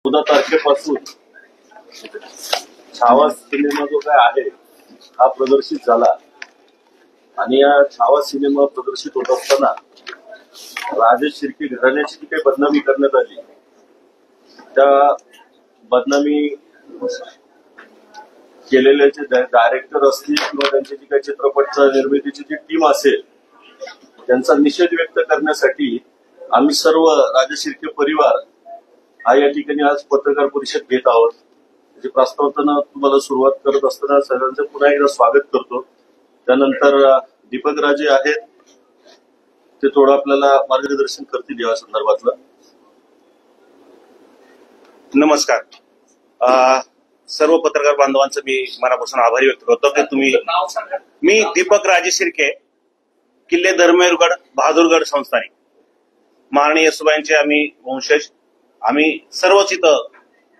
14 तारखेपासून छावा सिनेमा जो काय आहे हा प्रदर्शित झाला आणि या छावा सिनेमा प्रदर्शित होत असताना राजेश शिर्के घराण्याची जी काही बदनामी करण्यात आली त्या बदनामी केलेले जे डायरेक्टर असतील किंवा त्यांची जी काही चित्रपटच्या निर्मितीची जी टीम असेल त्यांचा निषेध व्यक्त करण्यासाठी आम्ही सर्व राजेश शिर्के परिवार हा या ठिकाणी आज पत्रकार परिषद घेत आहोत. म्हणजे प्रास्ताविकांना तुम्हाला सुरुवात करत असताना सगळ्यांचं पुन्हा एकदा स्वागत करतो. त्यानंतर दीपक राजे आहेत ते थोडं आपल्याला मार्गदर्शन करतील या संदर्भातलं. नमस्कार. सर्व पत्रकार बांधवांचं मी मनापासून आभारी व्यक्त करतो की मी दीपक राजे शिर्के, किल्ले धर्मेरगड बहादूरगड संस्थानिक, महाराणी येसुबाईंचे आम्ही वंशज, आम्ही सर्वच इथं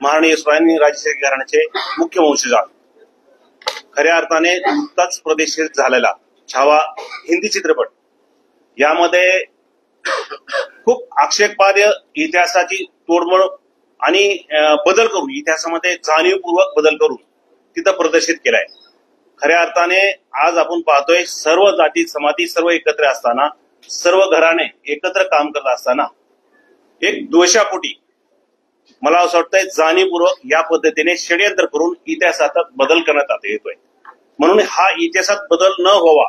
महाराणी येसुबाईंनी राजे शिर्के घराण्याचे मुख्य वंशज आहोत. खऱ्या अर्थाने नुकताच प्रदर्शित झालेला छावा हिंदी चित्रपट यामध्ये खूप आक्षेपार्ह इतिहासाची तोडमोड आणि बदल करून, इतिहासामध्ये जाणीवपूर्वक बदल करून तिथं प्रदर्शित केलाय. खऱ्या अर्थाने आज आपण पाहतोय सर्व जाती समाती सर्व एकत्र असताना, सर्व घराणे एकत्र काम करत असताना एक द्वेषापोटी मला असं वाटतंय जाणीवपूर्वक या पद्धतीने षडयंत्र करून इतिहासात बदल करण्यात येतोय. म्हणून हा इतिहासात बदल न व्हावा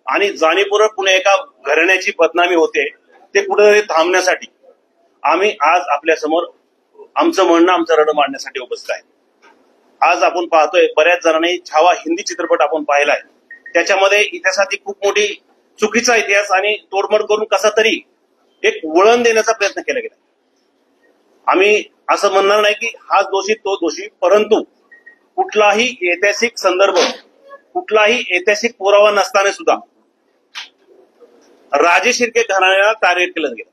आणि जाणीवपूर्वक पुन्हा एका घराण्याची बदनामी होते ते कुठेतरी थांबण्यासाठी आम्ही आज आपल्या समोर आमचं म्हणणं, आमचं रडं मांडण्यासाठी उपस्थित आहे. आज आपण पाहतोय बऱ्याच जणांनी छावा हिंदी चित्रपट आपण पाहिलाय, त्याच्यामध्ये इतिहासाची खूप मोठी चुकीचा इतिहास आणि तोडमोड करून कसा तरी एक वळण देण्याचा प्रयत्न केला गेला. आम्ही असं म्हणणार नाही की हा दोषी तो दोषी, परंतु कुठलाही ऐतिहासिक संदर्भ, कुठलाही ऐतिहासिक पुरावा नसताना सुद्धा राजे शिर्के घराण्याला टार्गेट केलं गेलं.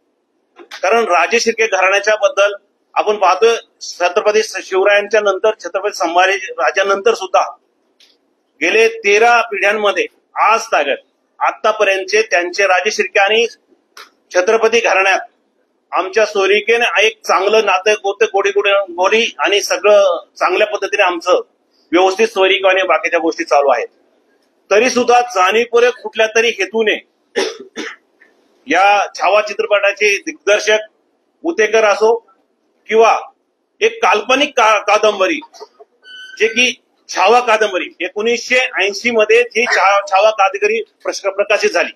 कारण राजे शिर्के घराण्याच्या बद्दल आपण पाहतोय छत्रपती शिवरायांच्या नंतर, छत्रपती संभाजी राजानंतर सुद्धा गेले 13 पिढ्यांमध्ये आज तागत आतापर्यंतचे त्यांचे राजे शिर्के आणि छत्रपती घराण्यात आमच्या सोयरिकेने एक चांगलं नातं होतं, गोडी आणि सगळं चांगल्या पद्धतीने आमचं व्यवस्थित सोयरिक आणि बाकीच्या गोष्टी चालू आहेत. तरी सुद्धा जाणीवपूर्वक कुठल्या तरी हेतूने या छावा चित्रपटाचे दिग्दर्शक उतेकर असो किंवा एक काल्पनिक कादंबरी जे की छावा कादंबरी 1980 मध्ये जी छावा कादंबरी प्रकाशित झाली.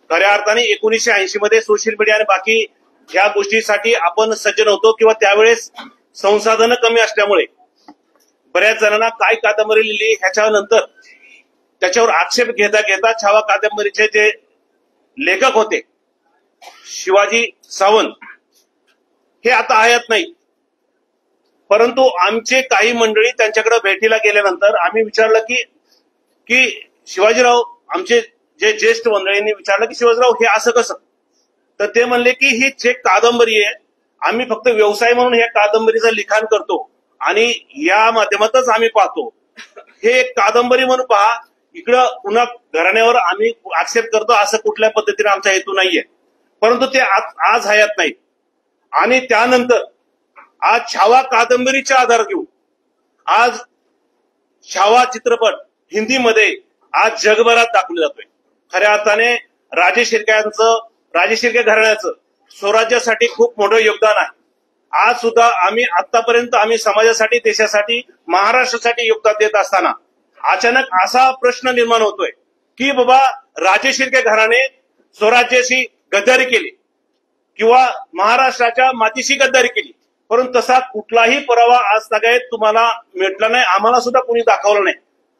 खऱ्या अर्थाने 1980 मध्ये सोशल मीडिया आणि बाकी ह्या गोष्टीसाठी आपण सज्ज नव्हतो किंवा त्यावेळेस संसाधनं कमी असल्यामुळे बऱ्याच जणांना काय कादंबरी लिहिली ह्याच्यानंतर त्याच्यावर आक्षेप घेता घेता छावा कादंबरीचे जे लेखक होते शिवाजी सावंत हे आता हयात नाही. परंतु आमचे काही मंडळी त्यांच्याकडे भेटीला गेल्यानंतर आम्ही विचारलं की शिवाजीराव, आमचे जे ज्येष्ठ मंडळींनी विचारलं की शिवाजीराव हे असं कसं, तर ते म्हणले की ही जे कादंबरी आहे आम्ही फक्त व्यवसाय म्हणून या कादंबरीचं लिखाण करतो आणि या माध्यमातच आम्ही पाहतो. हे एक कादंबरी म्हणून पहा, इकडं पुन्हा घराण्यावर आम्ही आक्षेप करतो असं कुठल्या पद्धतीने आमचा हेतू नाहीये. परंतु ते आज हयात नाही. आणि त्यानंतर आज छावा कादंबरीचा आधार घेऊन आज छावा चित्रपट हिंदीमध्ये आज जगभरात दाखवला जातोय. खऱ्या अर्थाने राजे शिर्के घराण्याचं स्वराज्यासाठी खूप मोठं योगदान आहे. आज सुद्धा आतापर्यंत आम्ही समाजासाठी, देशासाठी, महाराष्ट्रासाठी योगदान देत असताना अचानक असा प्रश्न निर्माण होतोय की बाबा राजे शिर्के घराणे स्वराज्याशी गद्दारी केली किंवा महाराष्ट्राच्या मातीशी गद्दारी केली, परंतु तसा कुठलाही पुरावा आज सगळ्यात तुम्हाला मिळाला नाही, आम्हाला सुद्धा कुणी दाखवलं नाही.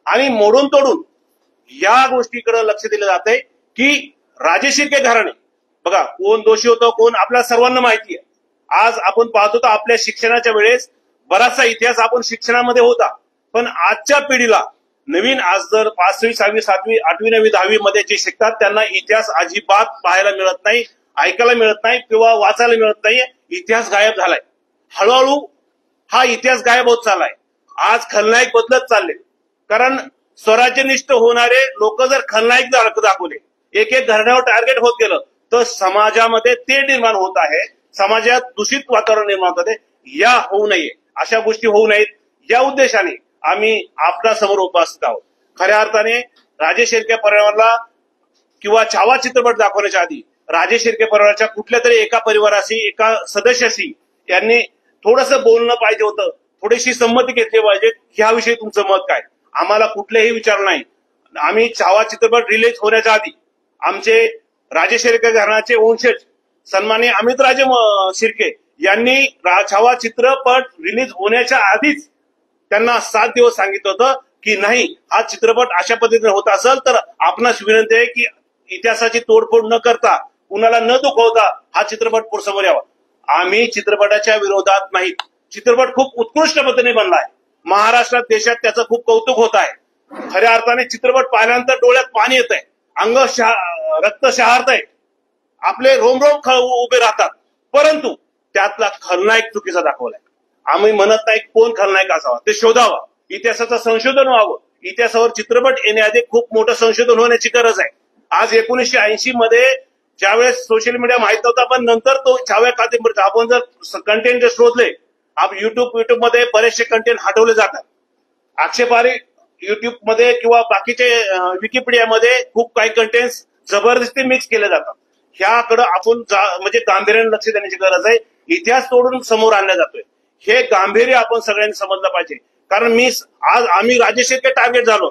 आणि मोडून तोडून या गोष्टीकडे लक्ष दिलं जातंय की राजे शिर्के घराणे बघा कोण दोषी होतं, कोण आपल्या सर्वांना माहिती आहे. आज आपण पाहतो तर आपल्या शिक्षणाच्या वेळेस बराचसा इतिहास आपण शिक्षणामध्ये होता, पण आजच्या पिढीला नवीन आज जर 5वी 6वी 7वी 8वी 9वी 10वी मध्ये जे शिकतात त्यांना इतिहास अजिबात पाहायला मिळत नाही, ऐकायला मिळत नाही किंवा वाचायला मिळत नाही. इतिहास गायब झालाय. हळूहळू हा इतिहास गायब होत चाललाय. आज खलनायक बदलत चालले, कारण स्वराज्यनिष्ठ होणारे लोक जर खलनायक दाखवले, एक एक घराण्यावर टार्गेट होत गेलं तर समाजामध्ये ते निर्माण होत आहे, समाजात दूषित वातावरण निर्माण होत आहे. या होऊ नये, अशा गोष्टी होऊ नयेत या उद्देशाने आम्ही आपल्या समोर उपस्थित आहोत. खऱ्या अर्थाने राजेश शिर्के परिवाराला किंवा छावा चित्रपट दाखवण्याच्या आधी राजेश शिर्के परिवाराच्या कुठल्या तरी एका परिवाराशी, एका सदस्याशी यांनी थोडंसं बोलणं पाहिजे होतं, थोडीशी संमती घेतली पाहिजे. ह्याविषयी तुमचं मत काय? आम्हाला कुठलेही विचार नाही. आम्ही छावा चित्रपट रिलीज होण्याच्या आधी आमचे राजेश शिर्के घराण्याचे वंशज सन्माननीय अमितराजे शिर्के यांनी छावा चित्रपट रिलीज होण्याच्या आधीच त्यांना 7 दिवस सांगितलं होतं की नाही, हा चित्रपट अशा पद्धतीने होत असेल तर आपणास विनंती आहे की इतिहासाची तोडफोड न करता, कुणाला न दुखवता हा चित्रपट पुढे यावा. आम्ही चित्रपटाच्या विरोधात नाहीत. चित्रपट खूप उत्कृष्ट पद्धतीने बनला आहे. महाराष्ट्रात, देशात त्याचं खूप कौतुक होत आहे. खऱ्या अर्थाने चित्रपट पाहिल्यानंतर डोळ्यात पाणी येत आहे, अंग रक्त शहारत आहे, आपले रोमरोम उभे राहतात. परंतु त्यातला खलनायक चुकीचा दाखवलाय. आम्ही म्हणत नाही कोण खलनायक असावा, ते शोधावा, इतिहासाचं संशोधन व्हावं. इतिहासावर चित्रपट येण्याआधी खूप मोठं संशोधन होण्याची गरज आहे. आज 1980 मध्ये ज्यावेळेस सोशल मीडिया माहित नव्हता, पण नंतर तो छाव्या कादंबरीचा आपण जर कंटेंट शोधले, युट्यूब मध्ये बरेचसे कंटेंट हटवले जातात. आक्षेपारी युट्यूब मध्ये किंवा बाकीचे विकिपीडियामध्ये खूप काही कंटेंट जबरदस्ती मिक्स केले जातात. ह्याकडे आपण म्हणजे गांभीर्याने लक्ष देण्याची गरज आहे. इतिहास तोडून समोर आणला जातोय, हे गांभीर्य आपण सगळ्यांनी समजलं पाहिजे. कारण आज आम्ही राजेश शिर्के टार्गेट झालो,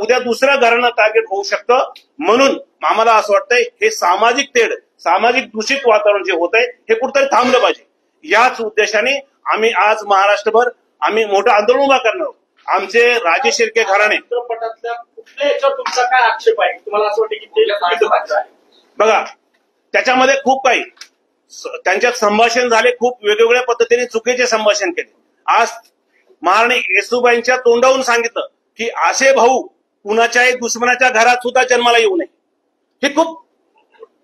उद्या दुसऱ्या घरांना टार्गेट होऊ शकतं. म्हणून आम्हाला असं वाटतंय हे सामाजिक तेढ, सामाजिक दूषित वातावरण जे होत आहे हे कुठेतरी थांबलं पाहिजे. याच उद्देशाने आम्ही आज महाराष्ट्रभर आम्ही मोठं आंदोलन उभा करणार आहोत. आमचे राजेश शिर्के घराणे चित्रपटातल्या कुठल्या याच्यावर तुमचा काय आक्षेप आहे? तुम्हाला असं वाटतं की ते बघा, त्याच्यामध्ये खूप काही त्यांच्यात संभाषण झाले, खूप वेगवेगळ्या पद्धतीने चुकीचे संभाषण केले. आज महाराणी येसूबाईंच्या तोंडावरून सांगितलं की असे भाऊ कुणाच्याही दुश्मनाच्या घरात सुद्धा जन्माला येऊ नये. हे खूप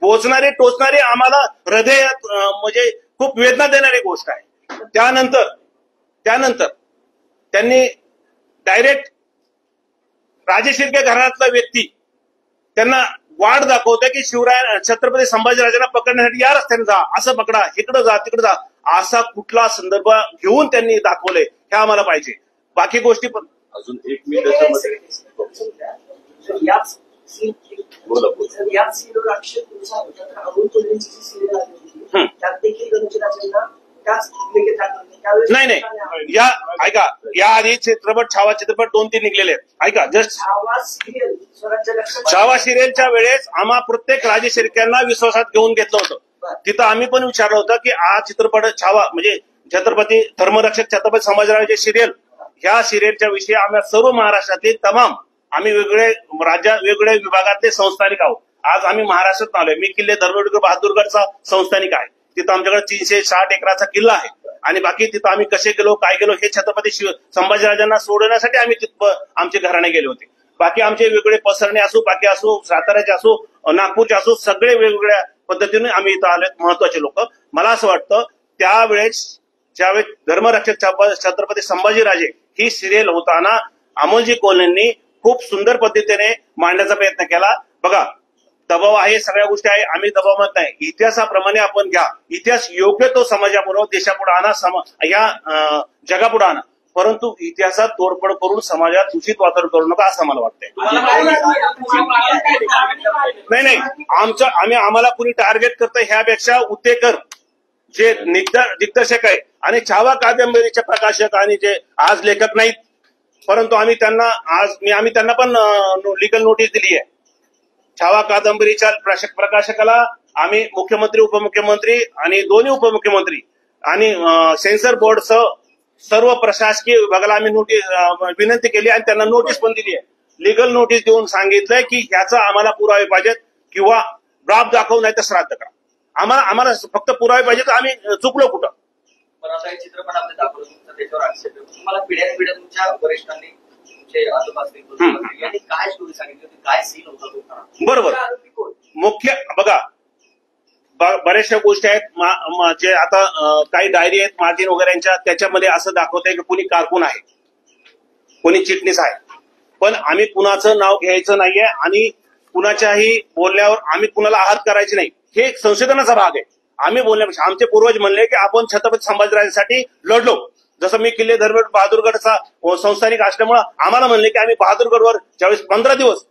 पोचणारे, टोचणारे, आम्हाला हृदयात म्हणजे खूप वेदना देणारी गोष्ट आहे. त्यानंतर त्यांनी डायरेक्ट राजेश शिर्के घराण्यातला व्यक्ती त्यांना वाट दाखवतोय की शिवराय छत्रपती संभाजीराजांना पकडण्यासाठी या रस्त्याने जा, असं पकडा, इकडे जा, तिकडे जा, असा कुठला संदर्भ घेऊन त्यांनी दाखवले हे आम्हाला पाहिजे. बाकी गोष्टी पण अजून 1 मिनिट त्याच्यामध्ये याच त्यात देखील गणेशराजांना नाही, या ऐका, या आधी चित्रपट छावा चित्रपट 2-3 निघलेले आहेत. ऐका, जस्ट छावा सिरियलच्या वेळेस आम्हा प्रत्येक राजेश शिर्क्यांना विश्वासात घेऊन घेतलं होतं. तिथं आम्ही पण विचारलं होतं की हा चित्रपट छावा म्हणजे छत्रपती धर्मरक्षक छत्रपती संभाजीराजे सिरियल, ह्या सिरियलच्या विषयी आम्ही सर्व महाराष्ट्रातील तमाम आम्ही वेगवेगळ्या विभागातले संस्थानिक आहोत. आज आम्ही महाराष्ट्रात आलोय. मी किल्ले धर्मवीर बहादूरगडचा संस्थानिक आहे. तिथं आमच्याकडे 360 एकराचा किल्ला आहे आणि बाकी तिथं आम्ही कसे गेलो, काय गेलो, हे छत्रपती संभाजीराजांना सोडवण्यासाठी आम्ही तिथं आमचे घराणे गेले होते. बाकी आमचे वेगवेगळे पसरणे असो, बाकी असो, साताऱ्याचे असो, नागपूरचे असो, सगळे वेगवेगळ्या पद्धतीने आम्ही इथं आले महत्वाचे लोक. मला असं वाटतं त्यावेळेस ज्यावेळेस धर्मरक्षक छत्रपती संभाजीराजे ही सिरियल होताना अमोलजी कोल्हेंनी खूप सुंदर पद्धतीने मांडण्याचा प्रयत्न केला. बघा, दबाव आहे, सगळ्या गोष्टी आहे, आम्ही दबाव म्हणत नाही. इतिहासाप्रमाणे आपण घ्या, इतिहास योग्य तो समाजापुढे, देशापुढे आणा, या जगापुढे आणा, परंतु इतिहासात तोडफोड करून समाजात दूषित वातावरण करू नका असं मला वाटतंय. नाही, आम्हाला कुणी टार्गेट करतं ह्यापेक्षा उत्तेकर जे दिग्दर्शक आहे आणि छावा कादंबरीचे प्रकाशक आणि जे आज लेखक नाहीत, परंतु आम्ही त्यांना पण लीगल नोटीस दिली आहे. छावा कादंबरीच्या प्रकाशकाला आम्ही मुख्यमंत्री, उपमुख्यमंत्री आणि दोन्ही उपमुख्यमंत्री आणि सेन्सर बोर्डसह सर्व प्रशासकीय विभागाला आम्ही विनंती केली आणि त्यांना नोटीस पण दिली आहे. लीगल नोटीस देऊन सांगितलंय की ह्याचा आम्हाला पुरावे पाहिजेत किंवा बाब दाखवू नाही तर श्राद्ध करा. आम्हाला फक्त पुरावे पाहिजेत. आम्ही चुकलो कुठं? पण आता हे चित्रपट आपले दाखवलं, तुमचा त्याच्यावर आक्षेप आहे. तुम्हाला पिढ्यानपिढ्या तुमच्या वरिष्ठांनी, तुमचे आजोबा असतील, यांनी काय स्टोरी सांगितली होती, काय सीन होता? बरोबर. मुख्य बघा, बऱ्याचशा गोष्टी आहेत जे आता काही डायरी आहेत मार्जिन वगैरेच्या, त्याच्यामध्ये असं दाखवतंय की कुणी कारकून आहे, कोणी चिटणीस आहे, पण आम्ही कुणाचं नाव घ्यायचं नाहीये आणि कुणाच्याही बोलण्यावर आम्ही कुणाला आहात करायचे नाही. हे संशोधनाचा भाग आहे. आम्ही बोलण्यापेक्षा आमचे पूर्वज म्हणले की आपण छत्रपती संभाजीराजांसाठी लढलो. जसं मी किल्ले धर्मेट बहादूरगडचा संस्थानिक असल्यामुळे आम्हाला म्हणले की आम्ही बहादूरगडवर ज्यावेळेस 15 दिवस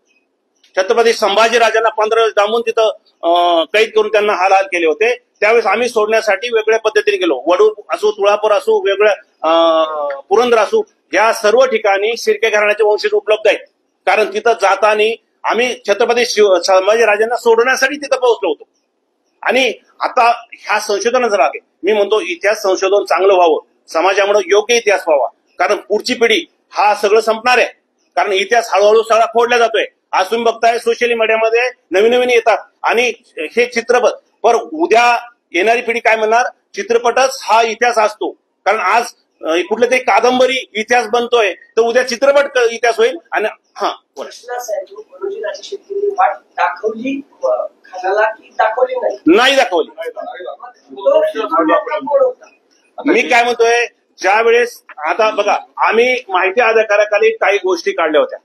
छत्रपती संभाजीराजांना 15 दिवस डांबून तिथं कैद करून त्यांना हाल केले होते, त्यावेळेस आम्ही सोडण्यासाठी वेगळ्या पद्धतीने गेलो. वडूर असो, तुळापूर असो, वेगळ्या पुरंदर असो, या सर्व ठिकाणी शिर्के घराण्याचे वंशज उपलब्ध आहेत. कारण तिथं जाताना आम्ही छत्रपती संभाजीराजांना सोडण्यासाठी तिथं पोहोचलो होतो. आणि आता ह्या संशोधनाचं राग आहे. मी म्हणतो इतिहास संशोधन चांगलं व्हावं, समाजामुळे योग्य इतिहास व्हावा, कारण पुढची पिढी हा सगळं संपणार आहे. कारण इतिहास हळूहळू सगळा फोडला जातोय. आज तुम्ही बघताय सोशल मीडियामध्ये नवीन नवीन येतात आणि हे चित्रपट, पर उद्या येणारी पिढी काय म्हणणार, चित्रपटच हा इतिहास असतो. कारण आज कुठलं तरी कादंबरी इतिहास बनतोय, तर उद्या चित्रपट इतिहास होईल. आणि दाखवली नाही दाखवली. मी काय म्हणतोय, ज्या वेळेस आता बघा, आम्ही माहिती अधिकाराखाली काही गोष्टी काढल्या होत्या.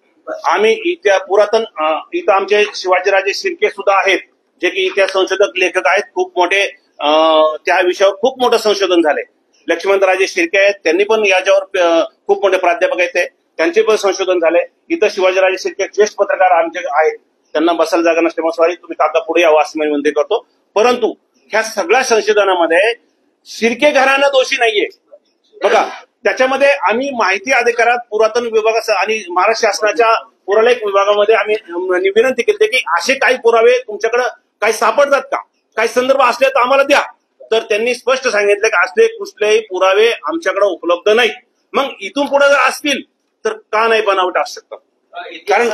आम्ही इतिहास पुरातन इथं आमचे शिवाजीराजे शिर्के सुद्धा आहेत, जे की इतिहास संशोधक लेखक आहेत, खूप मोठे, त्या विषयावर खूप मोठं संशोधन झालंय. लक्ष्मणराजे शिर्के आहेत, त्यांनी पण याच्यावर खूप मोठे प्राध्यापक आहेत, त्यांचे पण संशोधन झालंय. इथं शिवाजीराजे शिर्के ज्येष्ठ पत्रकार आमचे आहेत, त्यांना बसायला जागा नसल्यामुळे सॉरी तुम्ही काका पुढे यावं असं मी विनंती करतो. परंतु ह्या सगळ्या संशोधनामध्ये शिर्के घराणं दोषी नाहीये. बघा, त्याच्यामध्ये आम्ही माहिती अधिकारात पुरातन विभागाचं आणि महाराष्ट्र शासनाच्या पुरालेख विभागामध्ये आम्ही विनंती केली की असे काही पुरावे तुमच्याकडे काही सापडतात का, काही संदर्भ असले तर आम्हाला द्या. तर त्यांनी स्पष्ट सांगितलं की असले कुठलेही पुरावे आमच्याकडे उपलब्ध नाहीत. मग इथून पुढे जर असतील तर का नाही बनावट असू शकतात. कारण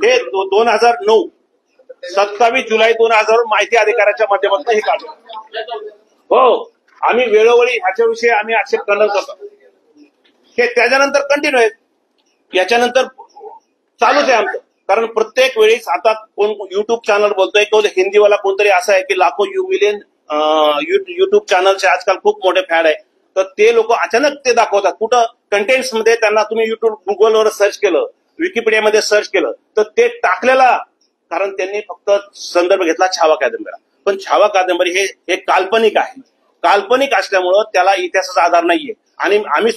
हे 2009 27 जुलै 2000 माहिती अधिकाराच्या माध्यमातून हे काढलं. हो, आम्ही वेळोवेळी ह्याच्याविषयी आम्ही आक्षेप करणार करतो. हे त्याच्यानंतर कंटिन्यू आहे, याच्यानंतर चालूच आहे आमचं. कारण प्रत्येक वेळेस आता कोण युट्यूब चॅनल बोलतोय, कोण हिंदीवाला कोणतरी असं आहे की लाखो मिलियन युट्यूब चॅनलचे आजकाल खूप मोठे फॅड आहे. तर ते लोक अचानक ते दाखवतात कुठं कंटेंट्स मध्ये. त्यांना तुम्ही युट्यूब गुगलवर सर्च केलं, विकिपीडियामध्ये सर्च केलं तर ते टाकलेला, कारण त्यांनी फक्त संदर्भ घेतला छावा कादंबरी. पण छावा कादंबरी हे काल्पनिक आहे. काल्पनिक असल्यामुळं त्याला इतिहासाचा आधार नाहीये. आणि आम्ही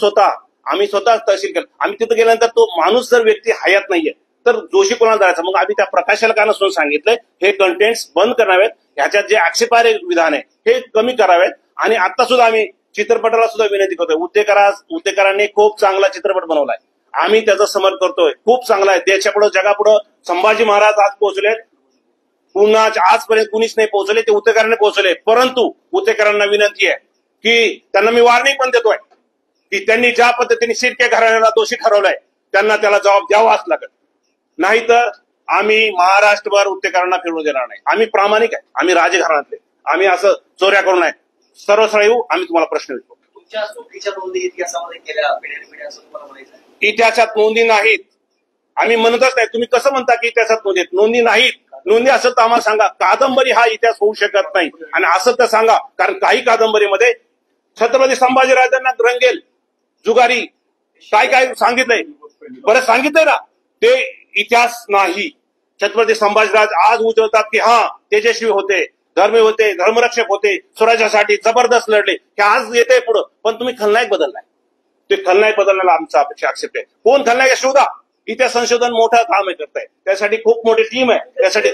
स्वतः तहसील केलं. आम्ही तिथं गेल्यानंतर तो माणूस जर व्यक्ती हयात नाहीये तर दोषी कोणाला धरायचा. मग आम्ही त्या प्रकाशकांना सुद्धा सांगितलंय हे कंटेंट्स बंद करावेत, ह्याच्यात जे आक्षेपार्ह विधान आहे हे कमी करावेत. आणि आता सुद्धा आम्ही चित्रपटाला सुद्धा विनंती करतोय. उद्देकरांनी खूप चांगला चित्रपट बनवलाय, आम्ही त्याचं समर्थन करतोय. खूप चांगला आहे. देशापुढे जगापुढे संभाजी महाराज आज पोहोचलेत, पुन्हा आजपर्यंत कुणीच नाही पोहोचले, ते उद्देकरांनी पोहोचले. परंतु उद्देकरांना विनंती आहे की त्यांना मी वॉर्निंग पण देतोय की त्यांनी ज्या पद्धतीने शिर्के घराण्याला दोषी ठरवलाय त्यांना त्याला जबाब द्यावाच लागेल. नाहीतर आम्ही महाराष्ट्रभर उद्देकरांना फिरवू देणार नाही. आम्ही प्रामाणिक आहे, आम्ही राजघराण्यातले, आम्ही असं चोऱ्या करू नये. सरळ सरळ येऊ, आम्ही तुम्हाला प्रश्न विचारतो. तुमच्या चुकीच्या नोंदी इतिहासामध्ये केल्या पिढ्याने असं तुम्हाला म्हणायचं आहे? इतिहासात नोंदी नाहीत, आम्ही म्हणतच नाही. तुम्ही कसं म्हणता की इतिहासात नोंदी नाहीत? नोंदी असं तर आम्हाला सांगा. कादंबरी हा इतिहास होऊ शकत नाही. आणि असं तर सांगा, कारण काही कादंबरीमध्ये छत्रपती संभाजीराजांना रंगेल जुगारी काय काय सांगितलंय, बरं सांगितलंय ना, ते इतिहास नाही. छत्रपती संभाजीराज आज उजवतात की हा तेजस्वी होते, धर्मी होते, धर्मरक्षक होते, स्वराज्यासाठी जबरदस्त लढले, हे आज येते पुढं. पण तुम्ही खलनायक बदललाय. ते खलनायक बदलण्याला आमचा अपेक्षा आक्षेप आहे. कोण खलनायक शोधा. इतिहास संशोधन मोठं काम करताय, त्यासाठी खूप मोठी टीम आहे. त्यासाठी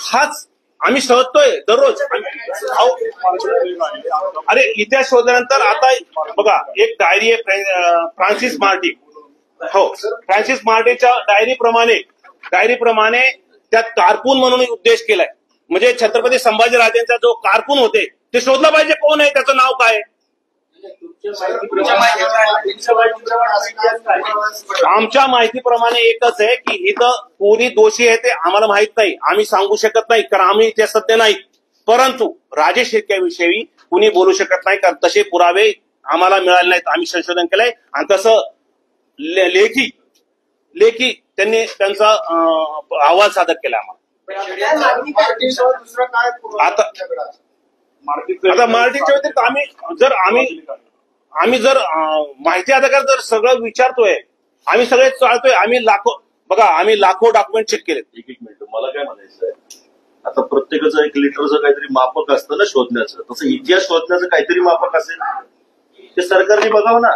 हाच आम्ही शोधतोय दररोज. अरे इतिहास शोधल्यानंतर आता बघा, एक डायरी आहे फ्रान्सिस मार्टी. हो, फ्रान्सिस मार्टीच्या डायरीप्रमाणे त्यात कारकून म्हणून उद्देश केलाय. म्हणजे छत्रपती संभाजीराजेंचा जो कारकून होते ते शोधलं पाहिजे, कोण आहे, त्याचं नाव काय. आमच्या माहितीप्रमाणे एकच आहे की इथं कोणी दोषी आहे ते आम्हाला माहित नाही, आम्ही सांगू शकत नाही, कारण आम्ही इतिहास तज्ञ नाही. परंतु राजे शिर्क्याविषयी कुणी बोलू शकत नाही, कारण तसे पुरावे आम्हाला मिळाले नाहीत. आम्ही संशोधन केलंय आणि तसं लेखी त्यांनी त्यांचा अहवाल सादर केला आम्हाला. आता मार्टीच्या व्यतिरिक्त आम्ही जर माहिती अधिकार जर सगळं विचारतोय, आम्ही सगळे चालतोय, आम्ही लाखो डॉक्युमेंट चेक केले. एक मिनिट, मला काय म्हणायचं आहे, आता प्रत्येकाचं 1 लिटरचं काहीतरी मापक असतं ना शोधण्याचं, तसं इतिहास शोधण्याचं काहीतरी मापक असेल ते सरकारने बघावं ना,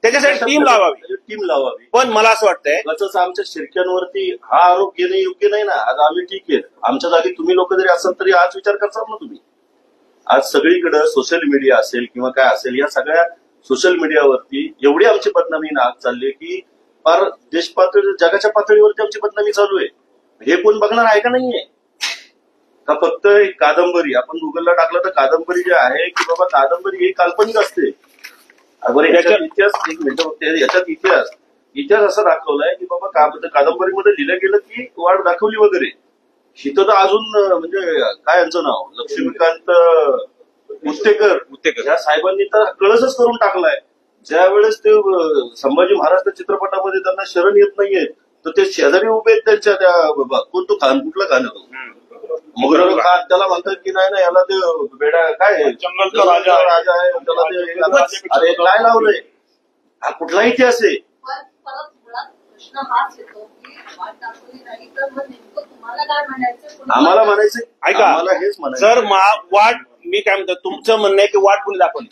त्याच्यासाठी टीम लावावी. पण मला असं वाटतंय तसंच आमच्या शिर्क्यांवरती हा आरोप घेणं योग्य नाही ना. आज आम्ही ठीक आहे, आमच्या जागी तुम्ही लोक जरी असाल तरी आज विचार करतात ना तुम्ही. आज सगळीकडे सोशल मीडिया असेल किंवा काय असेल, या सगळ्या सोशल मीडियावरती एवढी आमची बदनामी नाक चालली की फार देश पातळी जगाच्या पातळीवरती आमची बदनामी चालू आहे. हे कोण बघणार आहे का नाहीये का? फक्त एक कादंबरी आपण गुगलला टाकलं तर कादंबरी जे आहे की बाबा कादंबरी ही काल्पनिक असते. बरं याच्यात इतिहास एक मिनिट बघते, याच्यात इतिहास असा दाखवलाय की बाबा कादंबरीमध्ये लिहिलं गेलं की वाट दाखवली वगैरे. इथं तर अजून म्हणजे काय यांचं नाव लक्ष्मीकांत उत्तेकर या साहेबांनी तर कळसच करून टाकलाय. ज्या वेळेस ते संभाजी महाराज चित्रपटामध्ये त्यांना शरण येत नाहीये तर ते शेजारी उभे आहेत त्यांच्या त्या कोणतो खान कुठला खान होतो मुगल खान, त्याला म्हणतात की नाही याला ते बेडा काय जंगलचा राजा आहे त्याला ते अरे काय लावलंय. हा कुठला इतिहास आहे? प्रश्न हाच येतो की वाट दाखवली नाही तर मग नेमकं तुम्हाला काय म्हणायचं? आम्हाला म्हणायचं ऐका, आम्हाला हेच म्हणायचं सर वाट मी काय म्हणतो तुमचं म्हणणं आहे की वाट कोणी दाखवली,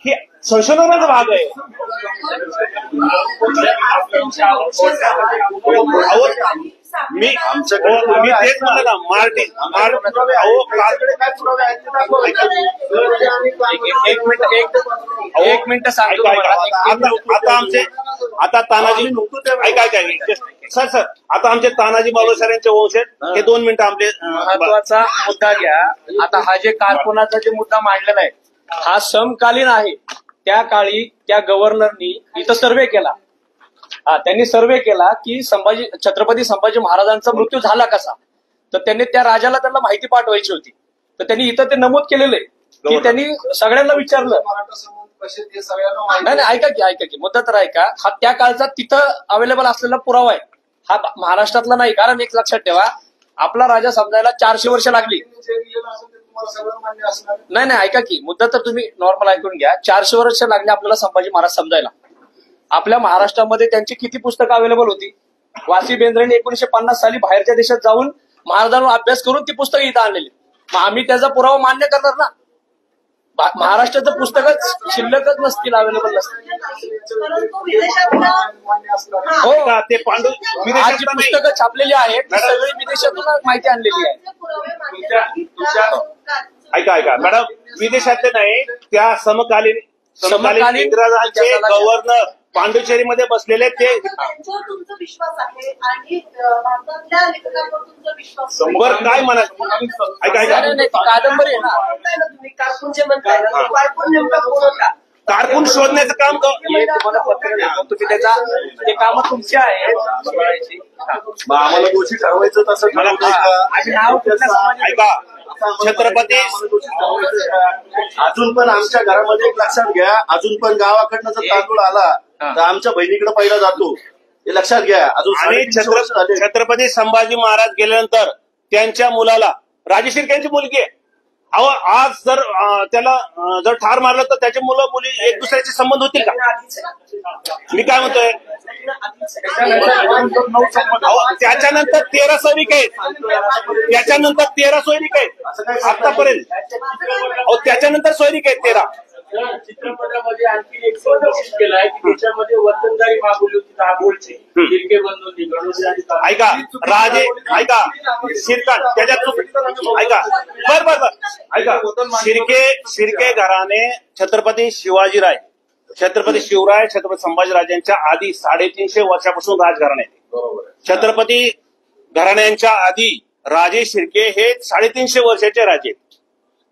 हे संशोधनाचा भाग आहे. मी तेच म्हणलं ना मराठी एक मिनिट सांगतो. आता तानाजी सर आता आमचे तानाजी बालू सर यांचे वंश आहेत. हे 2 मिनिटं आपले महत्वाचा मुद्दा घ्या. आता हा जे कारकुनाचा जे मुद्दा मांडलेला आहे हा समकालीन आहे. त्या काळी त्या गव्हर्नरनी इथं सर्व्हे केला. त्यांनी सर्व्हे केला की छत्रपती संभाजी महाराजांचा मृत्यू झाला कसा, तर त्यांनी त्या राजाला त्यांना माहिती पाठवायची होती. तर त्यांनी इथं ते नमूद केलेलं आहे की त्यांनी सगळ्यांना विचारलं. नाही ऐका की मुद्दा तर ऐका. हा त्या काळचा तिथं अवेलेबल असलेला पुरावा आहे, हा महाराष्ट्रातला नाही. कारण एक लक्षात ठेवा, आपला राजा समजायला 400 वर्ष लागली. नाही ऐका की मुद्दा तर तुम्ही नॉर्मल ऐकून घ्या. 400 वर्ष लागली आपल्याला संभाजी महाराज समजायला. आपल्या महाराष्ट्रामध्ये त्यांची किती पुस्तकं अवेलेबल होती? वासी बेंद्रेने 1950 साली बाहेरच्या देशात जाऊन महाराजांवर अभ्यास करून ती पुस्तकं इथं आणलेली. मग आम्ही त्याचा पुरावा मान्य करणार ना. महाराष्ट्राचं पुस्तकच शिल्लकच नसतील, अवेलेबल नसतील. हो, ते पांडू आज जी पुस्तकं छापलेली आहेत ती सगळी विदेशातून माहिती आणलेली आहे. ऐका मॅडम, विदेशातले नाही, त्या समकालीन इंग्रजांचे गव्हर्नर पांडुचेरीमध्ये बसलेले ते. त्यांच्यावर तुमचा विश्वास आहे आणि भारतातल्या लेखकांवर तुमचा विश्वास बरं काय म्हणायचं? कादंबरी आहे ना. तुम्ही कारकूनचे म्हणताय ना, कारकून नेमका कोण होता? कारकून शोधण्याचं काम तुम्हाला पत्र देतो, तुम्ही त्याचा ते काम तुमची आहेत. आम्हाला दोषी ठरवायचं तसं ऐका, छत्रपती अजून पण आमच्या घरामध्ये एक लक्षात घ्या, अजून पण गावाकडनं जर तांदूळ आला तर आमच्या बहिणीकडे पहिला जातो, हे लक्षात घ्या. अजून आणि छत्रपती संभाजी महाराज गेल्यानंतर त्यांच्या मुलाला राजे शिर्क्यांची मुलगी आहे. अहो आज जर त्याला जर ठार मारलं तर त्याचे मुलं मुली एक दुसऱ्याचे संबंध होतील का? मी काय म्हणतोय, त्याच्यानंतर 13 सैनिक आहेत, त्याच्यानंतर 13 सैनिक आहेत आतापर्यंत. अहो त्याच्यानंतर सैनिक आहेत 13. चित्रपटामध्ये आणखी एक सीन घोषित केलाय की त्याच्यामध्ये वतनदारी मागवली होती 10 गोल्डची. शिर्के बंधूंनी ऐका राजे, ऐका शिरकाट त्याच्यात ऐका बरं ऐका, शिर्के घराणे छत्रपती शिवाजीराय, छत्रपती शिवराय, छत्रपती संभाजीराजांच्या आधी 350 वर्षापासून राजघराणे. छत्रपती घराण्यांच्या आधी राजे शिर्के हे 350 वर्षाचे राजे.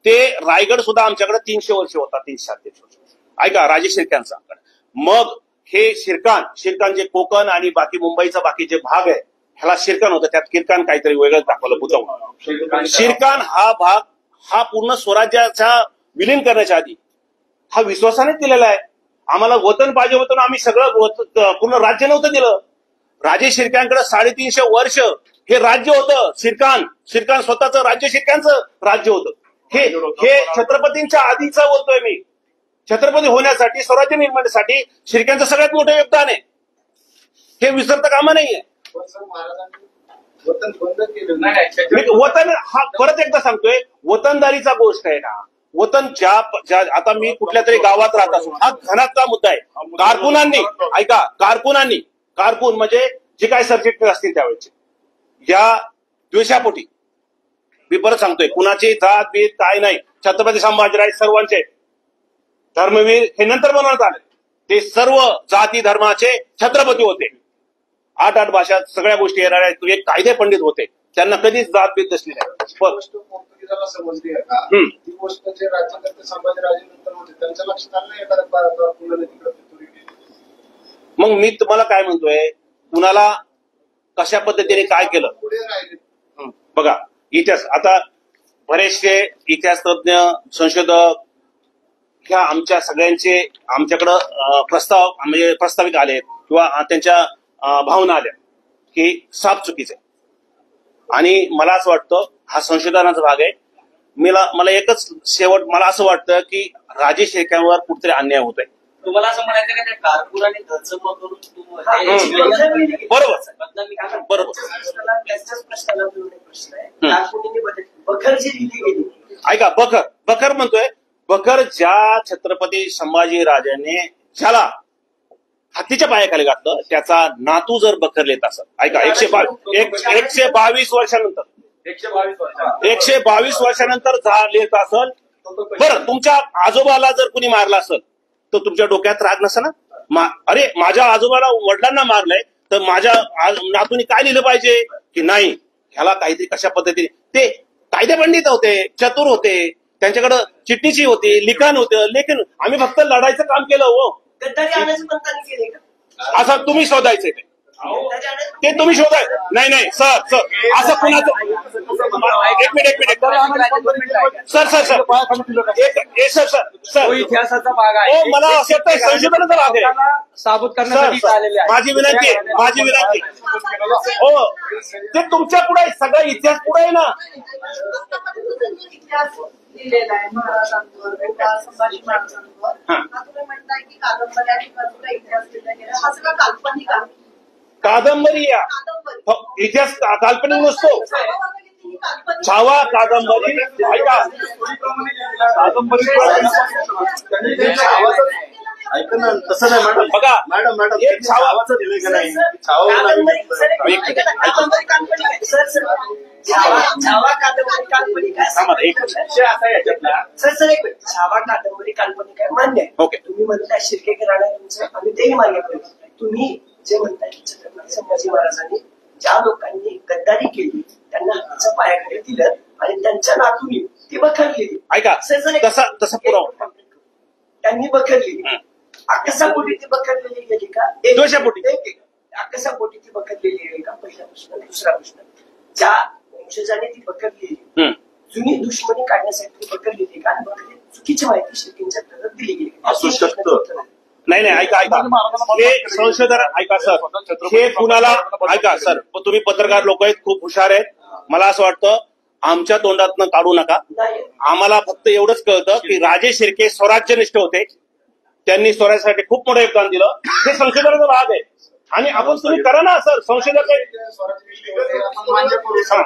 ते रायगड सुद्धा आमच्याकडे 300 वर्ष होता, 337 वर्ष. ऐका राजे शिर्क्यांचा. मग हे शिरकान जे कोकण आणि बाकी मुंबईचा बाकी जे भाग आहे ह्याला शिरकान होतं, त्यात किरकान काहीतरी वेगळंच दाखवलं बुजवून. शिरकान हा भाग हा पूर्ण स्वराज्याचा विलीन करण्याच्या आधी हा विश्वासानेच दिलेला आहे. आम्हाला वतन पाहिजे होतं, आम्ही सगळं पूर्ण राज्य नव्हतं दिलं. राजे शिर्क्यांकडे 350 वर्ष हे राज्य होतं. शिरकान स्वतःचं राज्य शिर्क्यांचं राज्य होतं. हे छत्रपतींच्या आधीचं बोलतोय मी. छत्रपती होण्यासाठी, स्वराज्य निर्माणासाठी शिर्क्यांचं सगळ्यात मोठं योगदान आहे, हे विसरता कामा नाहीये. वतन बंद केलं नाही. मी वतन हा परत एकदा सांगतोय, वतनदारीचा गोष्ट आहे ना. वतन ज्या आता मी कुठल्या तरी गावात राहत असो, हा घनाचा मुद्दा आहे. कारकुनांनी ऐका, कारकून म्हणजे जे काय सरचिटणीस असतील त्यावेळेचे, या द्वेषापोटी मी परत सांगतोय, कुणाची जात बीत काय नाही, छत्रपती संभाजीराजे सर्वांचे धर्मवीर हे नंतर बनवण्यात आले. ते सर्व जाती धर्माचे छत्रपती होते. 8 भाषात सगळ्या गोष्टी येणाऱ्या एक कायदे पंडित होते. त्यांना कधीच जात बीत नसली नाही. गोष्ट पोर्तुगीजाला समजली आहे का? ती गोष्ट जे राज्यकर्ते संभाजीराजे नंतर होते त्यांच्या लक्षात आलं नाही एखाद्या कारकुनाने तिकडे फितुरी केली. मग मी तुम्हाला काय म्हणतोय, कुणाला कशा पद्धतीने काय केलं पुढे राहिले. बघा, इतिहास आता बरेचसे इतिहास तज्ञ संशोधक ह्या आमच्या सगळ्यांचे आमच्याकडं प्रस्तावित आले किंवा त्यांच्या भावना आल्या की साफ चुकीचे. आणि मला असं वाटतं हा संशोधनाचा भाग आहे. मला एकच शेवट मला असं वाटतं की राजे शेळक्यांवर कुठेतरी अन्याय होत आहे. तुम्हाला असं म्हणायचं का त्या कारकुनाने धर्म करून बरोबर. त्याच्याच प्रश्नाला प्रश्न आहे. कारकुनीने बखर जी लिहिली गेली, ऐका, बखर म्हणतोय, बखर ज्या छत्रपती संभाजी राजांनी ज्याला हत्तीच्या पायाखाली घातलं त्याचा नातू जर बखर लिहित असत, ऐका, 122 वर्षानंतर 122 वर्षानंतर लिहित असल, बरं तुमच्या आजोबाला जर कुणी मारलं असेल तर तुमच्या डोक्यात राग नसा ना. अरे माझ्या आजोबाला वडिलांना मारलंय तर माझ्या नातूनी काय लिहिलं पाहिजे की नाही, ह्याला काहीतरी कशा पद्धतीने. ते कायदे पंडित होते, चतुर होते, त्यांच्याकडे चिठ्ठीची होती, लिखाण होतं. लेखन आम्ही फक्त लढायचं काम केलं. हो, गद्दारी आणायचं म्हणताना केले का? असं तुम्ही शोधायचंय ते तुम्ही शोधाय. नाही सर असं कुणाचं. एक मिनिट सर इतिहासाचा भाग आहे. हो, मला असं वाटतं संशोधनाचा भाग आहे. साबूत करण्यासाठी आलेले आहे. माझी विनंती हो, ते तुमच्या पुढे सगळा इतिहास पुढे आहे ना. इतिहास लिहिलेला आहे महाराजांवर किंवा संभाजी महाराजांवर. हा तुम्ही म्हणताय की कादंबरी आणि बाजूला इतिहास लिहिला गेला, हा सगळा काल्पनिक आहे. कादंबरी या इतिहास काल्पनिक नसतो. छावा कादंबरी ऐका, ऐका ना, तसं नाही मॅडम. बघा मॅडम एक छावाचं दिलंय का नाही? छावा छावा कादंबरी काल्पनिक आहे. एक विषय असा आहे याच्यातला. सर एक मिनिट. छावा कादंबरी काल्पनिक आहे मान्य आहे. ओके. तुम्ही म्हणताय शिर्के राणा तुमचं, आम्ही तेही मान्य करतो. तुम्ही जे म्हणताय की छत्रपती संभाजी महाराजांनी ज्या लोकांनी गद्दारी केली त्यांना हाताच्या पायाखाली दिलं आणि त्यांच्या नातूंनी ती बखरलेली. ऐका, तसा पुरावा त्यांनी बखरलेली. अकसापोटी ती बखरलेली गेली का? दोषापोटी. अकसापोटी ती बखरलेली गेली का? पहिला प्रश्न. दुसरा प्रश्न, ज्या वंशजाने ती बखरलेली जुनी दुश्मनी काढण्यासाठी ती बखरलेली का? आणि बखरली चुकीची माहिती शिर्केंच्या तरफ दिली गेली. असू शकतं. नाही ऐका हे संशोधन. ऐका सर, हे कुणाला ऐका सर, तुम्ही पत्रकार लोक आहेत, खूप हुशार आहेत. मला असं वाटतं आमच्या तोंडातनं काढू नका. आम्हाला फक्त एवढंच कळतं की राजे शिर्के स्वराज्यनिष्ठ होते. त्यांनी स्वराज्यासाठी खूप मोठं योगदान दिलं. हे संशोधनाचा भाग आहे. आणि आपण तुम्ही करा ना सर, संशोधक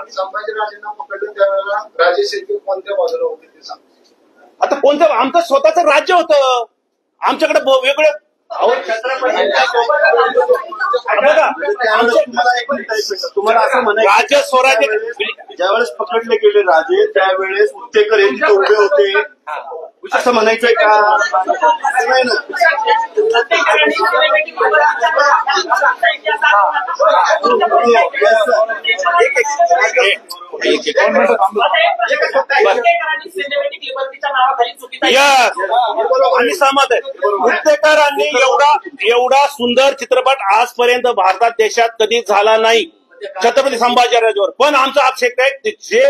संभाजीराजेंना पकडलं त्यावेळेला राजे शिर्के कोणत्या बाजूला होते ते सांग. आता कोणतं आमचं स्वतःचं राज्य होतं. आमच्याकडे वेगळे तुम्हाला असं म्हणायचं, राज्य स्वराज्य ज्यावेळेस पकडले गेले राजे त्यावेळेस उत्तेकर हे तिथे उभे होते असं म्हणायचंय का? नाही ना. आम्ही सहमत आहे. उत्तेकरांनी एवढा सुंदर चित्रपट आजपर्यंत भारतात देशात कधी झाला नाही छत्रपती संभाजीराजांवर. पण आमचा आक्षेप आहे जे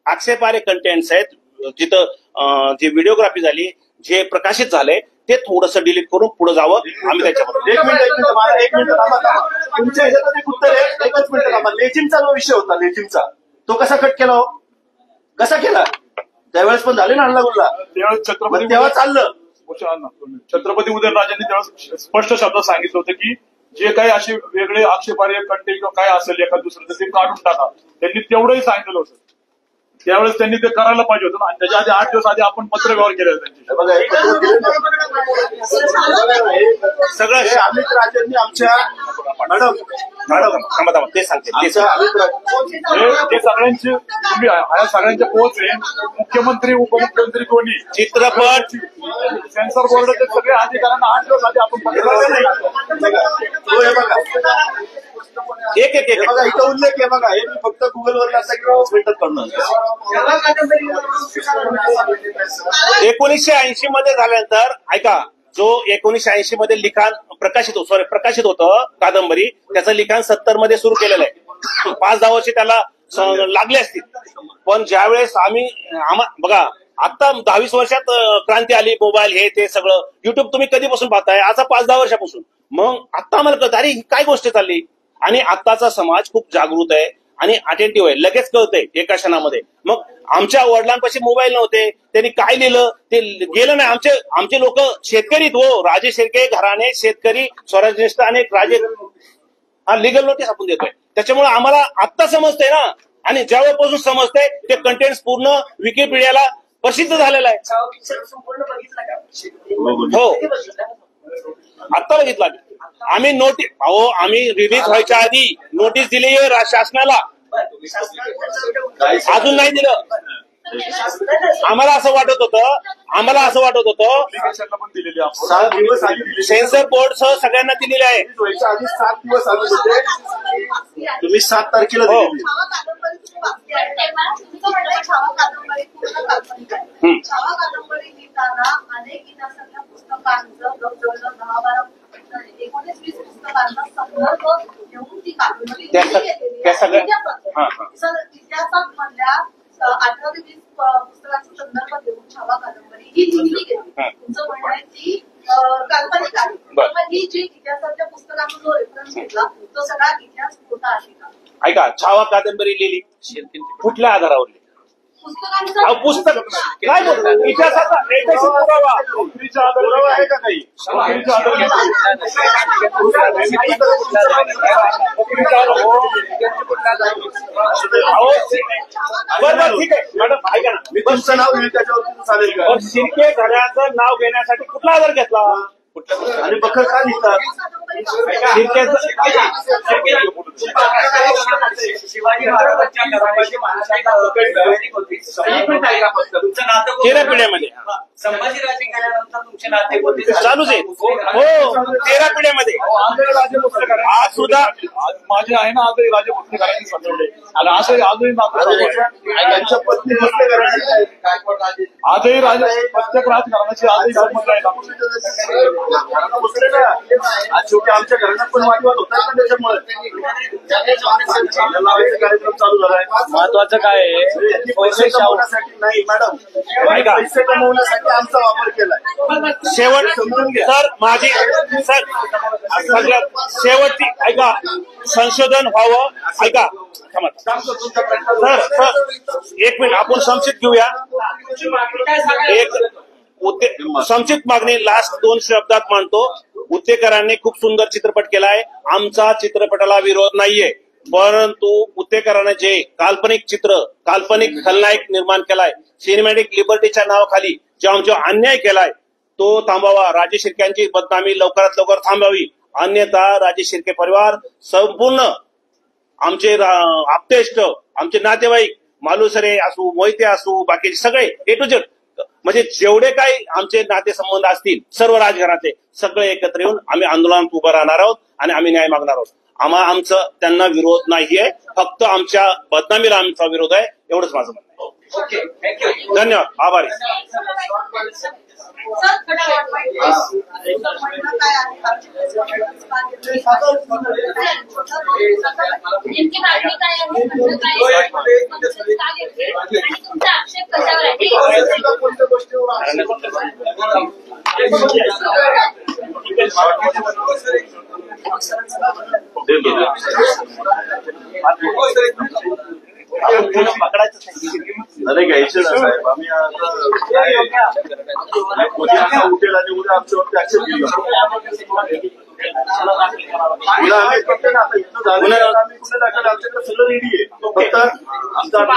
आक्षेपार्ह कंटेंट्स आहेत, जिथं जी व्हिडिओग्राफी झाली, जे प्रकाशित झाले ते थोडंसं डिलीट करून पुढे जावं. आम्ही त्याच्याबरोबर एक मिनिट थांबा. तुमच्या ह्याच्यात एक उत्तर आहे. एकच मिनिट थांबा. लेझिमचा जो विषय होता, लेझिमचा तो कसा कट केला हो? कसा केला? त्यावेळेस पण झाले ना हल्लागुल्ला, तेव्हा चाललं. छत्रपती उदयनराजांनी तेव्हा स्पष्ट शब्दात सांगितलं होतं की जे काही असे वेगळे आक्षेपार्ह कंटेंट किंवा काय असेल एखाद दुसरं तर ते काढून टाका. त्यांनी तेवढंही सांगितलं होतं. त्यावेळेस त्यांनी ते करायला पाहिजे होतं आणि त्याच्या आधी 8 दिवस आधी आपण पत्रव्यवहार केले त्यांची. सगळं अमित राजेंनी आमच्या मॅडम थांबा ते सांगते हे सगळ्यांची तुम्ही सगळ्यांच्या पोहोच आहे. मुख्यमंत्री उपमुख्यमंत्री दोन्ही चित्रपट सेन्सर बोर्डाचे सगळे अधिकाऱ्यांना 8 दिवस आधी आपण एक बघा इथं उल्लेख आहे बघा. हे मी फक्त गुगलवर असं भेटत करणार. 1980 मध्ये झाल्यानंतर ऐका, जो 1980 मध्ये लिखाण प्रकाशित होतं कादंबरी, त्याचं लिखाण 70 मध्ये सुरू केलेलं आहे. 5-10 वर्ष त्याला लागले असतील. पण ज्यावेळेस बघा आता 10-20 वर्षात क्रांती आली, मोबाईल हे ते सगळं. युट्यूब तुम्ही कधीपासून पाहताय? आता 5-10 वर्षापासून. मग आता आम्हाला कळतं अरे ही काय गोष्ट चालली. आणि आताचा समाज खूप जागृत आहे आणि अटेंटिव्ह आहे, लगेच कळतंय एका क्षणामध्ये. मग आमच्या वडिलांपाशी मोबाईल नव्हते, त्यांनी काय लिहिलं ते गेलं नाही. आमचे लोक शेतकरी राजे शिर्के घराणे शेतकरी स्वराज्यनिष्ठ आणि राजे लिगल नोटीस आपण देतोय. त्याच्यामुळे आम्हाला आत्ता समजतंय ना. आणि ज्यावेळेपासून समजतंय ते कंटेंट पूर्ण विकिपीडियाला प्रसिद्ध झालेलं आहे. संपूर्ण बघितला का? हो आत्ता बघितला. आम्ही आम्ही रिलीज व्हायच्या आधी नोटीस दिली आहे शासनाला, अजून नाही दिलं. आम्हाला असं वाटत होतं दिलेली 7 दिवस आधी दिली. सेन्सर बोर्ड सह सगळ्यांना दिलेले आहे. व्हायच्या आधी 7 दिवस आधी होते. तुम्ही 7 तारखेला दिलेली. छावा कादंबरी पूर्ण काल्पनिक आहे. छावा कादंबरी लिहिताना अनेक इतिहासातल्या पुस्तकांचं जवळजवळ 10-12 19-20 पुस्तकांचा संदर्भ घेऊन ती कादंबरी इतिहासात मधल्या 18 ते 20 पुस्तकांचा संदर्भ घेऊन छावा कादंबरी ही लिहिली गेली. तुमचं म्हणणं आहे ती काल्पनिक आहे. मग ही जी इतिहासातल्या पुस्तकांचा जो रेफरन्स घेतला तो सगळा इतिहास खोटा आहे का? ऐका, छावा कादंबरी लिहिली कुठल्या आधारावर लिहिली? पुस्तक काय बोलतात? इतिहासाचा पुरावा आहे का काही? बरं ठीक आहे मॅडम, ऐका ना, मी तुमचं नाव घेईल त्याच्यावरती चालेल का? शिर्के घराचं नाव घेण्यासाठी कुठला आधार घेतला? आणि बखर का लिहितात? शिवाजी महाराजांच्या घराण्याची माणसाला तेरा पिढ्यामध्ये संभाजीराजे गेल्यानंतर तुमचे नाते होते चालूच आहे. हो 13 पिढ्यामध्ये आज सुद्धा माझे आहे ना आजही राजे भोसलेकरांनी सांगितले आणि असं आजही त्यांच्या पत्नी भोसलेकरांची आजही राजे प्रत्येक राजकारणाची आजही संबंध आहे. आज शेवटी आमच्या घराण्यात पण वादविवाद होतात ना. त्याच्यामुळे कार्यक्रम चालू झालाय. महत्वाचं काय आहे, पैसे कमवण्यासाठी नाही मॅडम, पैसे कमवण्यासाठी आमचा वापर केलाय. शेवट सर माझी सर शेवटची ऐका, संशोधन व्हावं. ऐका सर एक मिनिट, आपण संक्षिप्त घेऊया. संक्षिप्त मागणी लास्ट 2 शब्दात मांडतो. उत्तेकरांनी खूप सुंदर चित्रपट केलाय. आमचा चित्रपटाला विरोध नाहीये, परंतु उत्तेकरांनी जे काल्पनिक खलनायक निर्माण केलाय, सिनेमॅटिक लिबर्टीच्या नावाखाली जे आमच्यावर अन्याय केलाय तो थांबावा. राजे शिर्क्यांची बदनामी लवकरात लवकर थांबावी, अन्यथा राजे शिर्के परिवार संपूर्ण आमचे आप्तेष्ट, आमचे नातेवाईक, मालुसरे असू, मोहिते असू, बाकीचे सगळे A to Z म्हणजे जेवढे काही आमचे नातेसंबंध असतील सर्व राजघरातले सगळे एकत्र येऊन आम्ही आंदोलनात उभं राहणार आहोत आणि आम्ही न्याय मागणार आहोत. आमचं त्यांना विरोध नाहीये, फक्त आमच्या बदनामीला आमचा विरोध आहे, एवढंच माझं म्हणणं आहे. धन्यवाद, आभारी. अरे घ्यायचे ना साहेब, आम्ही उठेल आणि उद्या आमच्यावरती ऍक्शन घेऊ. आमच्याकडे सगळं रेडी आहे. फक्त आमचं आता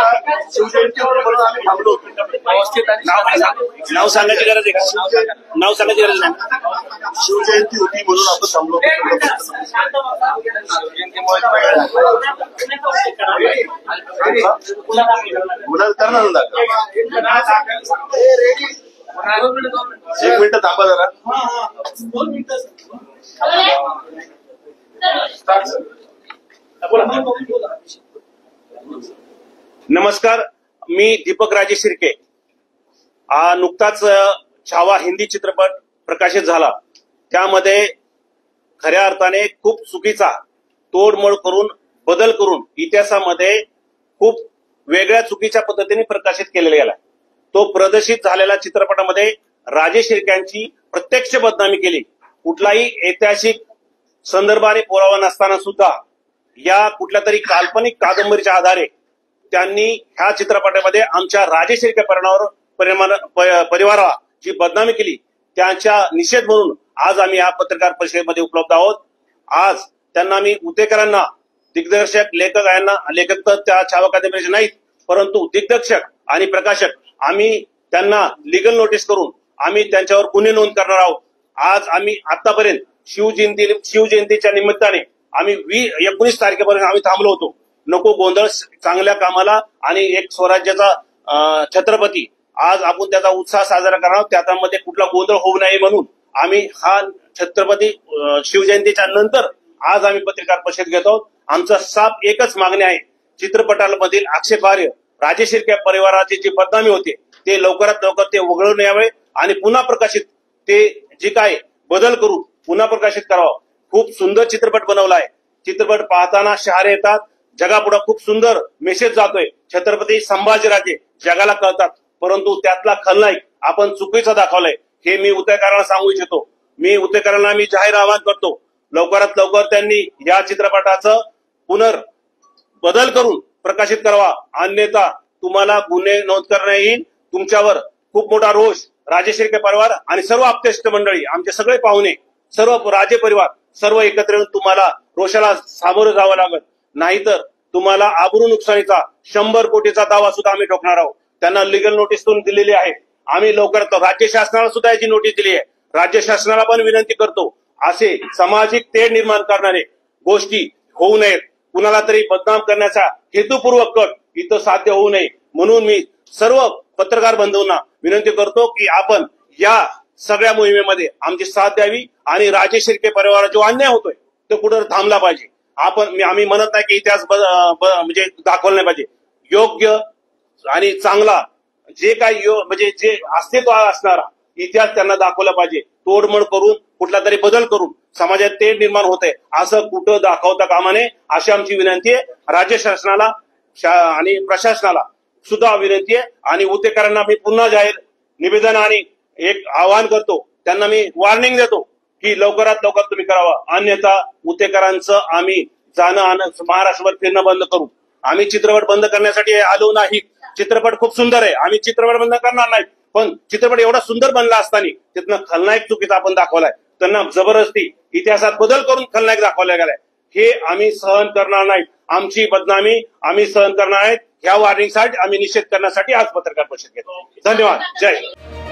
शिवजयंती म्हणून आम्ही थांबलो. नाव सांगायची गरज आहे का? नाव सांगायची गरज नाही. शिवजयंती होती म्हणून आपण थांबलो. मुलाला करणार ना. एक मिनिट थांबा जरा. नमस्कार, मी दीपक राजे शिर्के. नुकताच छावा हिंदी चित्रपट प्रकाशित झाला. त्यामध्ये खऱ्या अर्थाने खूप चुकीचा तोडमोड करून बदल करून इतिहासामध्ये खूप वेगळ्या चुकीच्या पद्धतीने प्रकाशित केलेला गेला. तो प्रदर्शित झालेल्या चित्रपटामध्ये राजे शिर्क्यांची प्रत्यक्ष बदनामी केली. कुठलाही ऐतिहासिक संदर्भ आणि पुरावा नसताना सुद्धा या कुठल्या तरी काल्पनिक कादंबरीच्या आधारे त्यांनी ह्या चित्रपटामध्ये आमच्या राजे शिर्के परिवाराची बदनामी केली. त्यांचा निषेध म्हणून आज आम्ही या पत्रकार परिषदेमध्ये उपलब्ध आहोत. आज त्यांना मी उतेकरांना, दिग्दर्शक, लेखक यांना, लेखक तर त्या छावा कादंबरीचे नाहीत, परंतु दिग्दर्शक आणि प्रकाशक आम्ही त्यांना लिगल नोटीस करून आम्ही त्यांच्यावर गुन्हे नोंद करणार आहोत. आज आम्ही आतापर्यंत शिवजयंतीच्या निमित्ताने आम्ही 19 तारखेपर्यंत आम्ही थांबलो होतो. नको गोंधळ, चांगल्या कामाला आणि एक स्वराज्याचा छत्रपती आज आपण त्याचा उत्साह साजरा करणार आहोत. त्यामध्ये कुठला गोंधळ होऊ नये म्हणून आम्ही हा छत्रपती शिवजयंतीच्या नंतर आज आम्ही पत्रकार परिषद घेत आहोत. आमचं साफ एकच मागणी आहे, चित्रपटामधील आक्षेपार्ह राजे शिर्के परिवाराची जी बदनामी होते ते लवकरात लवकर ते वगळून यावे आणि पुन्हा प्रकाशित ते जे काय बदल करून पुन्हा प्रकाशित करावं. खूप सुंदर चित्रपट बनवला आहे. चित्रपट पाहताना शहारे येतात. जगापुढे खूप सुंदर मेसेज जातोय. छत्रपती संभाजीराजे जगाला कळतात, परंतु त्यातला खलनायक आपण चुकीचा दाखवलाय हे मी उतेकरांना सांगू इच्छितो. मी उतेकरांना जाहीर आवाहन करतो, लवकरात लवकर त्यांनी या चित्रपटाचं बदल करून प्रकाशित करावा, अन्यथा तुम्हाला गुन्हे नोंद करण्यात येईल. तुमच्यावर खूप मोठा रोष राजे शिर्के परिवार आणि सर्व आप्तेष्ट मंडळी, आमचे सगळे पाहुणे, सर्व राजे परिवार सर्व एकत्र येऊन तुम्हाला रोषाला सामोरं जावं लागत. नाहीतर तुम्हाला आबरू नुकसानीचा 100 कोटीचा दावा सुद्धा आम्ही ठोकणार आहोत. त्यांना लिगल नोटीस दिलेली आहे. आम्ही लवकरात राज्य शासनाला सुद्धा याची नोटीस दिली आहे. राज्य शासनाला पण विनंती करतो, असे सामाजिक तेढ निर्माण करणारे गोष्टी होऊ नयेत. कुणाला तरी बदनाम करण्याचा हेतुपूर्वक कट इथं साध्य होऊ नये म्हणून मी सर्व पत्रकार बंधूंना विनंती करतो की आपण या सगळ्या मोहिमेमध्ये आमची साथ द्यावी आणि राजे शिर्के परिवाराचा जो अन्याय होतोय तो कुठं थांबला पाहिजे. आम्ही म्हणत नाही की इतिहास म्हणजे दाखवला नाही पाहिजे. योग्य आणि चांगला जे काही जे अस्तित्व असणारा इतिहास त्यांना दाखवला पाहिजे. तोडमोड करून कुठला तरी बदल करून समाजात तेढ निर्माण होते असं कुठं दाखवता कामा नये अशी आमची विनंती आहे. राज्य शासनाला आणि प्रशासनाला सुद्धा विनंती आहे. आणि उतेकरांना मी पुन्हा जाहीर निवेदन आणि एक आवाहन करतो, त्यांना मी वॉर्निंग देतो की लवकरात लवकर तुम्ही करावा, अन्यथा उतेकरांचं आम्ही जाणं महाराष्ट्रभर फिरणं बंद करू. आम्ही चित्रपट बंद करण्यासाठी आलो नाही. चित्रपट खूप सुंदर आहे, आम्ही चित्रपट बंद करणार नाही, पण चित्रपट एवढा सुंदर बनला असताना तिथनं खलनायक चुकीचा आपण दाखवलाय. त्यांना जबरदस्ती इतिहासात बदल करून खलनायक दाखवला गेलाय. हे आम्ही सहन करणार नाही. आमची बदनामी आम्ही सहन करणार आहेत. ह्या वॉर्निंगसाठी आम्ही निषेध करण्यासाठी आज पत्रकार परिषद घेतो. धन्यवाद. जय हिंद.